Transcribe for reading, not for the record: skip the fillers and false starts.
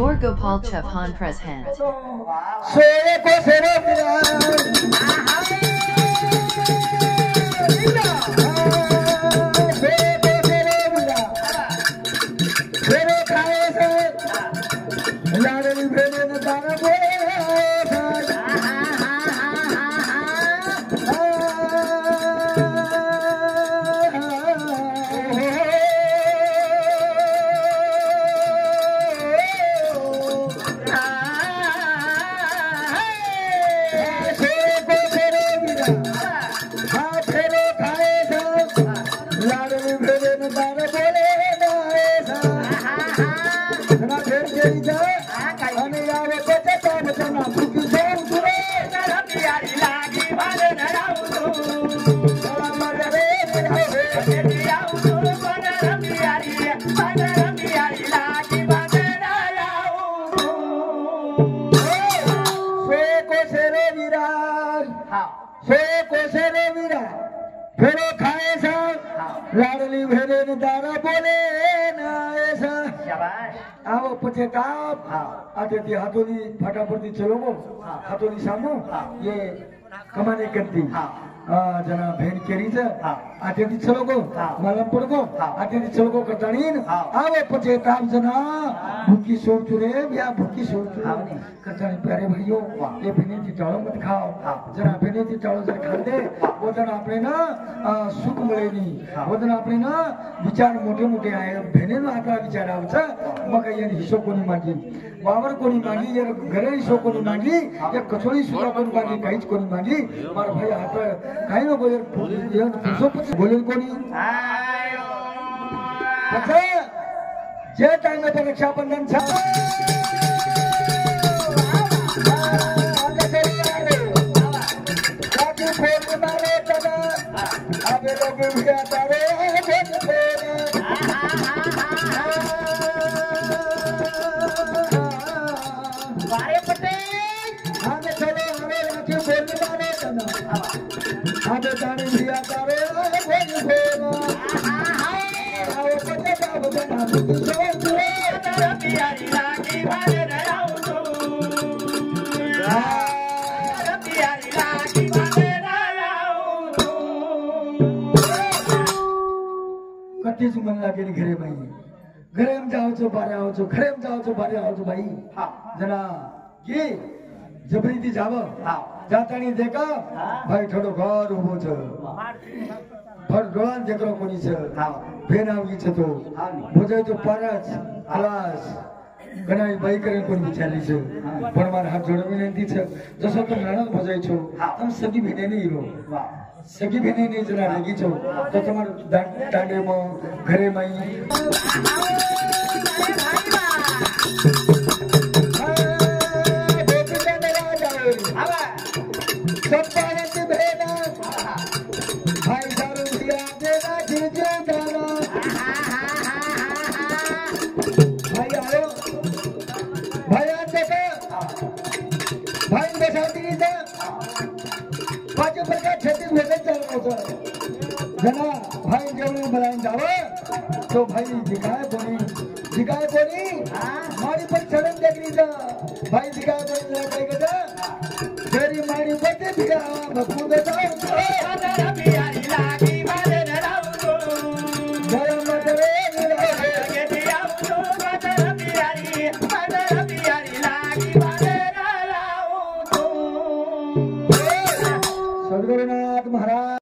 Gaur Gopal Chauhan present. सोए को sero sero खाए से लाडली भेने न दाना बोले फेरो खाए सा लाडली भेरे न दाना बोले ना ऐसा शाबाश आओ पछे काप आते ती हाथोनी फटाफट चलो वो हाथोनी सामू ये कमाने करती जना भेन केरी से आते ती चलो को मालम पड़ को आते ती चलो को कटानीन आओ पछे काप जना भूखी सोच रे या भूखी सोच रे कटानी प्यारे भाइयों ये भेने ती चावल मत खाओ जना भेने ती चावल जरा खा दे वो जना अपने ना सुख मिले नहीं वो जना अपने ना विचार मोठे मोठे आहे भेने ना आपला विचार आवचा मग याने हिशो कोणी मागी वावर कोणी मागी या घरे हिशो कोणी मागी या कचोरी सुद्धा कोणी मागी काहीच कोणी मागी मार भाई आता काही नको या हिशो पण बोलेल कोणी अच्छा जे टाइम पे रक्षाबंधन छा अबे लोग भी आता रे बारे पटे हमें चलो हमें राखी बोलने मारे तना हमें जाने भी आता रे आओ पटे का बजना सोच रे प्यारी लागी बारे नराऊ प्यारी लागी बारे कति मन लागे घरे भाई घरे में जाओ छो बारे आओ छो घरे में जाओ छो बारे आओ छो भाई जना ये जबरी थी जाव जाता नहीं देखा भाई थोड़ो घर उभो छ भर डोळान देखरो कोनी छ भेन आवी छ तो बुझाय तो पारच खलास गणाई बाई करे कोनी विचारली छ पण मार हात जोडो विनंती छ जसो तुम नाना बुझाय छो तम सगी भेने नहीं रो सगी भेने नहीं जना लगी छो तो तुम्हार डांडे में घरे में भाई दारू दिया देना गिरजे दाना भाई आओ भाई आ देखो भाई बैठा दी पाँच प्रकार 36 भेजन चल रहा जना भाई जब बनाए जाओ तो भाई दिखाए कोनी मारी पर चढ़न देख रही था भाई दिखाए कोनी जरा कहीं कहता तेरी मारी पर दिखा भक्तों बताओ प्यारी लागी बारे नराऊ जरा मदरे सदगुरुनाथ महाराज।